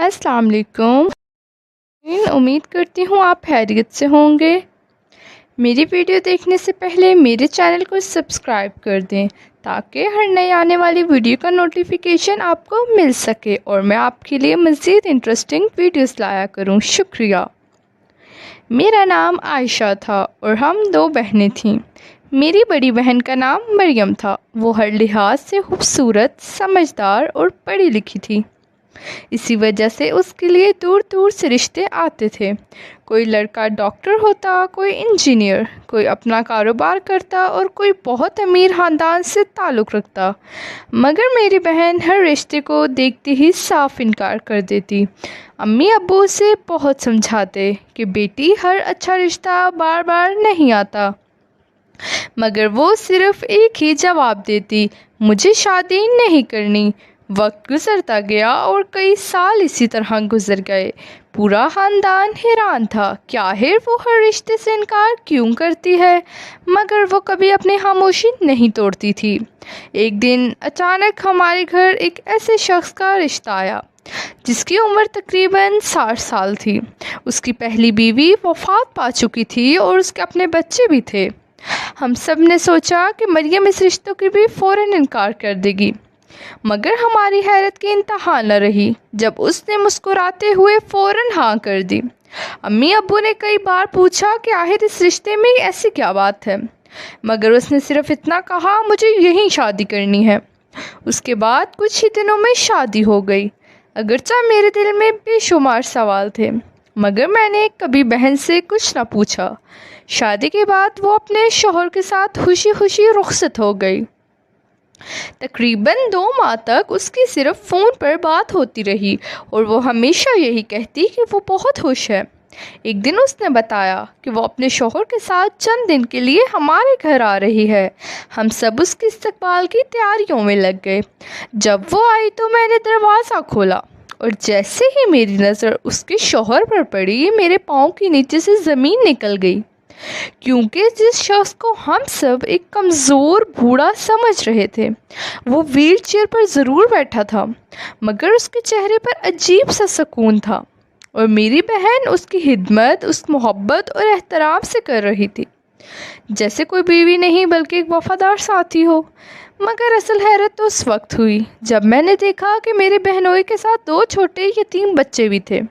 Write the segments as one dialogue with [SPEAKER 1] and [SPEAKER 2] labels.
[SPEAKER 1] अस्सलाम वालेकुम। उम्मीद करती हूँ आप खैरियत से होंगे। मेरी वीडियो देखने से पहले मेरे चैनल को सब्सक्राइब कर दें ताकि हर नई आने वाली वीडियो का नोटिफिकेशन आपको मिल सके और मैं आपके लिए मज़ीद इंटरेस्टिंग वीडियोस लाया करूँ। शुक्रिया। मेरा नाम आयशा था और हम 2 बहनें थीं। मेरी बड़ी बहन का नाम मरियम था। वो हर लिहाज से खूबसूरत, समझदार और पढ़ी लिखी थी। इसी वजह से उसके लिए दूर दूर से रिश्ते आते थे। कोई लड़का डॉक्टर होता, कोई इंजीनियर, कोई अपना कारोबार करता और कोई बहुत अमीर ख़ानदान से ताल्लुक़ रखता। मगर मेरी बहन हर रिश्ते को देखते ही साफ इनकार कर देती। अम्मी अब्बू उसे बहुत समझाते कि बेटी, हर अच्छा रिश्ता बार बार नहीं आता, मगर वो सिर्फ़ एक ही जवाब देती, मुझे शादी नहीं करनी। वक्त गुजरता गया और कई साल इसी तरह गुजर गए। पूरा ख़ानदान हैरान था कि आखिर वो हर रिश्ते से इनकार क्यों करती है, मगर वो कभी अपनी खामोशी नहीं तोड़ती थी। एक दिन अचानक हमारे घर एक ऐसे शख्स का रिश्ता आया जिसकी उम्र तकरीबन 60 साल थी। उसकी पहली बीवी वफ़ात पा चुकी थी और उसके अपने बच्चे भी थे। हम सब ने सोचा कि मरियम इस रिश्तों की भी फ़ौरन इनकार कर देगी, मगर हमारी हैरत की इंतहा न रही जब उसने मुस्कुराते हुए फ़ौरन हाँ कर दी। अम्मी अब्बू ने कई बार पूछा कि आखिर इस रिश्ते में ऐसी क्या बात है, मगर उसने सिर्फ इतना कहा, मुझे यहीं शादी करनी है। उसके बाद कुछ ही दिनों में शादी हो गई। अगरचा मेरे दिल में बेशुमार सवाल थे, मगर मैंने कभी बहन से कुछ न पूछा। शादी के बाद वो अपने शौहर के साथ खुशी खुशी रुखसत हो गई। तकरीबन 2 माह तक उसकी सिर्फ फ़ोन पर बात होती रही और वो हमेशा यही कहती कि वो बहुत खुश है। एक दिन उसने बताया कि वो अपने शौहर के साथ चंद दिन के लिए हमारे घर आ रही है। हम सब उसके इस्तकबाल की तैयारियों में लग गए। जब वो आई तो मैंने दरवाज़ा खोला और जैसे ही मेरी नज़र उसके शौहर पर पड़ी, मेरे पाँव के नीचे से ज़मीन निकल गई, क्योंकि जिस शख्स को हम सब एक कमज़ोर बूढ़ा समझ रहे थे, वो व्हील चेयर पर ज़रूर बैठा था, मगर उसके चेहरे पर अजीब सा सुकून था और मेरी बहन उसकी खिदमत, उस मोहब्बत और एहतराम से कर रही थी जैसे कोई बीवी नहीं बल्कि एक वफ़ादार साथी हो। मगर असल हैरत तो उस वक्त हुई जब मैंने देखा कि मेरे बहनोई के साथ 2 छोटे यतीम बच्चे भी थे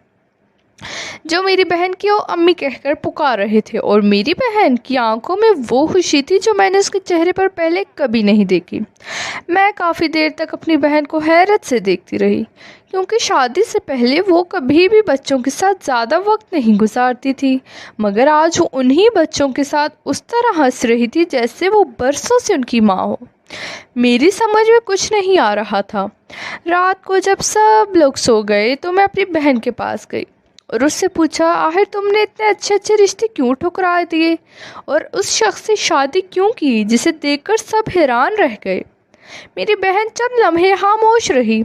[SPEAKER 1] जो मेरी बहन की अम्मी कहकर पुकार रहे थे, और मेरी बहन की आंखों में वो खुशी थी जो मैंने उसके चेहरे पर पहले कभी नहीं देखी। मैं काफ़ी देर तक अपनी बहन को हैरत से देखती रही, क्योंकि शादी से पहले वो कभी भी बच्चों के साथ ज़्यादा वक्त नहीं गुजारती थी, मगर आज वो उन्हीं बच्चों के साथ उस तरह हंस रही थी जैसे वो बरसों से उनकी माँ हो। मेरी समझ में कुछ नहीं आ रहा था। रात को जब सब लोग सो गए तो मैं अपनी बहन के पास गई और उससे पूछा, आखिर तुमने इतने अच्छे अच्छे रिश्ते क्यों ठुकरा दिए और उस शख्स से शादी क्यों की जिसे देखकर सब हैरान रह गए। मेरी बहन चंद लम्हे खामोश रही,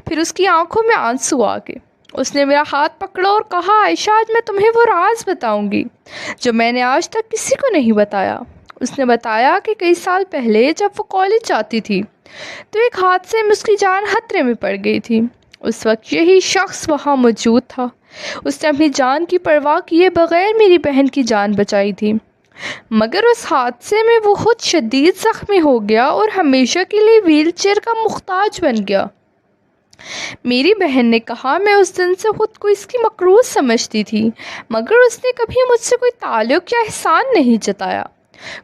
[SPEAKER 1] फिर उसकी आंखों में आंसू आ गए। उसने मेरा हाथ पकड़ा और कहा, आयशा, आज मैं तुम्हें वो राज बताऊंगी जो मैंने आज तक किसी को नहीं बताया। उसने बताया कि कई साल पहले जब वो कॉलेज जाती थी तो एक हादसे में उसकी जान खतरे में पड़ गई थी। उस वक्त यही शख्स वहाँ मौजूद था। उसने अपनी जान की परवाह किए बगैर मेरी बहन की जान बचाई थी, मगर उस हादसे में वो खुद शदीद ज़ख्मी हो गया और हमेशा के लिए व्हील चेयर का मुख्ताज बन गया। मेरी बहन ने कहा, मैं उस दिन से खुद को इसकी मकरूज समझती थी, मगर उसने कभी मुझसे कोई ताल्लुक़ या एहसान नहीं जताया।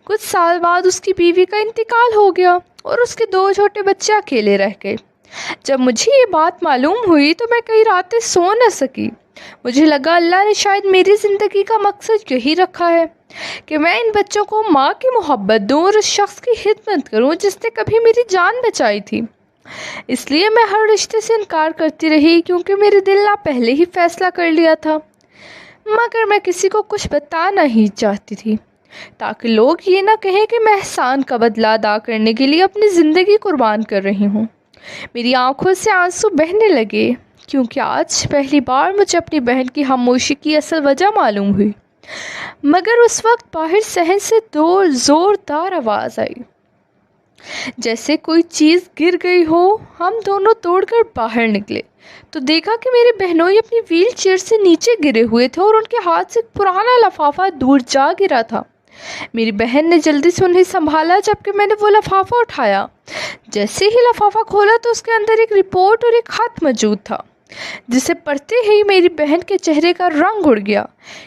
[SPEAKER 1] कुछ साल बाद उसकी बीवी का इंतकाल हो गया और उसके 2 छोटे बच्चे अकेले रह गए। जब मुझे ये बात मालूम हुई तो मैं कई रातें सो न सकी। मुझे लगा अल्लाह ने शायद मेरी ज़िंदगी का मकसद यही रखा है कि मैं इन बच्चों को माँ की मोहब्बत दूँ और उस शख्स की खिदमत करूँ जिसने कभी मेरी जान बचाई थी। इसलिए मैं हर रिश्ते से इनकार करती रही, क्योंकि मेरे दिल ने पहले ही फ़ैसला कर लिया था। मगर मैं किसी को कुछ बताना ही चाहती थी ताकि लोग ये ना कहें कि मैं एहसान का बदला अदा करने के लिए अपनी ज़िंदगी कुर्बान कर रही हूँ। मेरी आंखों से आंसू बहने लगे, क्योंकि आज पहली बार मुझे अपनी बहन की खामोशी की असल वजह मालूम हुई। मगर उस वक्त बाहर सहन से 2 ज़ोरदार आवाज़ आई, जैसे कोई चीज़ गिर गई हो। हम दोनों दौड़कर बाहर निकले। تو دیکھا کہ میرے بہنوئی اپنی ویل چیئر سے نیچے گرے ہوئے تھے اور ان کے ہاتھ سے ایک پرانا لفافہ دور جا گرا تھا۔ میری بہن نے جلدی سے انہیں سنبھالا جبکہ میں نے وہ لفافہ اٹھایا۔ جیسے ہی لفافہ کھولا تو اس کے اندر ایک رپورٹ اور ایک خط موجود تھا، جسے پڑھتے ہی میری بہن کے چہرے کا رنگ اڑ گیا،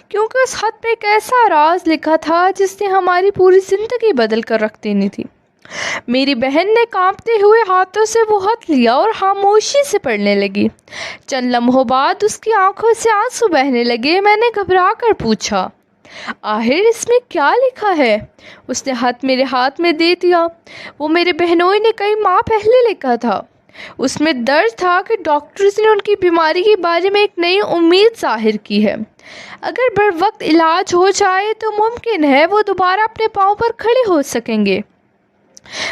[SPEAKER 1] کیونکہ اس خط میں ایک ایسا راز لکھا تھا جس نے ہماری پوری زندگی بدل کر رکھ دینی تھی۔ میری بہن نے کانپتے ہوئے ہاتھوں سے وہ خط لیا اور خاموشی سے پڑھنے لگی۔ چند لمحوں بعد اس کی آنکھوں سے آنسو بہنے لگے۔ میں نے گھبرا کر پوچھا، آخر اس میں کیا لکھا ہے؟ اس نے خط میرے ہاتھ میں دے دیا۔ وہ میرے بہنوئی نے کئی ماہ پہلے لکھا تھا۔ اس میں درج تھا کہ ڈاکٹرز نے ان کی بیماری کے بارے میں ایک نئی امید ظاہر کی ہے۔ اگر بر وقت علاج ہو جائے تو ممکن ہے وہ دوبارہ اپنے پاؤں پر کھڑے ہو سکیں گے،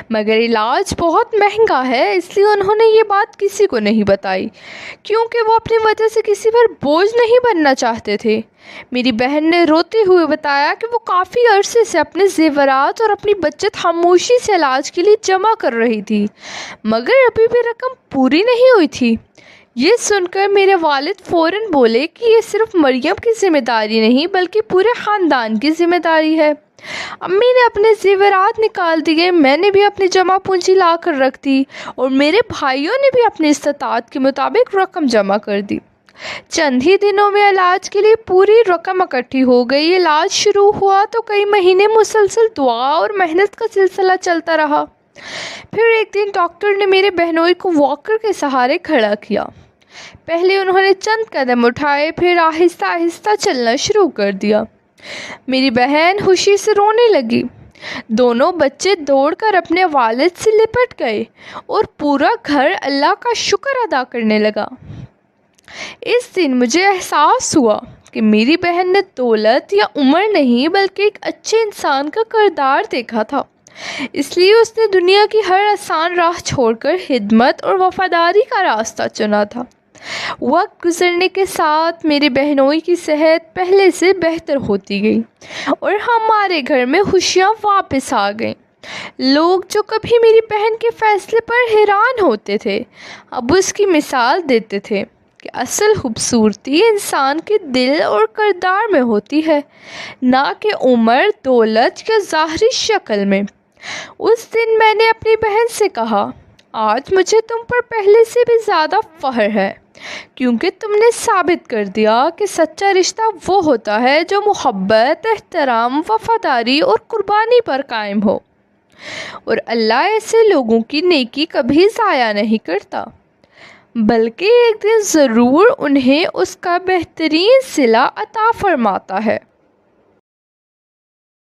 [SPEAKER 1] مگر علاج بہت مہنگا ہے۔ اس لیے انہوں نے یہ بات کسی کو نہیں بتائی، کیونکہ وہ اپنی وجہ سے کسی پر بوجھ نہیں بننا چاہتے تھے۔ میری بہن نے روتے ہوئے بتایا کہ وہ کافی عرصے سے اپنے زیورات اور اپنی بچت خاموشی سے علاج کے لیے جمع کر رہی تھی، مگر ابھی بھی رقم پوری نہیں ہوئی تھی۔ یہ سن کر میرے والد فوراً بولے کہ یہ صرف مریم کی ذمہ داری نہیں بلکہ پورے خاندان کی ذمہ داری ہے۔ امی نے اپنے زیورات نکال دیے، میں نے بھی اپنی جمع پونجی لا کر رکھ دی اور میرے بھائیوں نے بھی اپنی استطاعت کے مطابق رقم جمع کر دی۔ چند ہی دنوں میں علاج کے لیے پوری رقم اکٹھی ہو گئی۔ علاج شروع ہوا تو کئی مہینے مسلسل دعا اور محنت کا سلسلہ چلتا رہا۔ پھر ایک دن ڈاکٹر نے میرے بہنوئی کو واکر کے سہارے کھڑا کیا۔ پہلے انہوں نے چند قدم اٹھائے، پھر آہستہ آہستہ چلنا شروع کر دیا۔ میری بہن خوشی سے رونے لگی۔ دونوں بچے دوڑ کر اپنے والد سے لپٹ گئے اور پورا گھر اللہ کا شکر ادا کرنے لگا۔ اس دن مجھے احساس ہوا کہ میری بہن نے دولت یا عمر نہیں بلکہ ایک اچھے انسان کا کردار دیکھا تھا، اس لیے اس نے دنیا کی ہر آسان راہ چھوڑ کر خدمت اور وفاداری کا راستہ چنا تھا۔ وقت گزرنے کے ساتھ میری بہنوئی کی صحت پہلے سے بہتر ہوتی گئی اور ہمارے گھر میں خوشیاں واپس آ گئیں۔ لوگ جو کبھی میری بہن کے فیصلے پر حیران ہوتے تھے، اب اس کی مثال دیتے تھے کہ اصل خوبصورتی انسان کے دل اور کردار میں ہوتی ہے، نہ کہ عمر، دولت یا ظاہری شکل میں۔ اس دن میں نے اپنی بہن سے کہا، آج مجھے تم پر پہلے سے بھی زیادہ فخر ہے، کیونکہ تم نے ثابت کر دیا کہ سچا رشتہ وہ ہوتا ہے جو محبت، احترام، وفاداری اور قربانی پر قائم ہو، اور اللہ ایسے لوگوں کی نیکی کبھی ضائع نہیں کرتا، بلکہ ایک دن ضرور انہیں اس کا بہترین صلہ عطا فرماتا ہے۔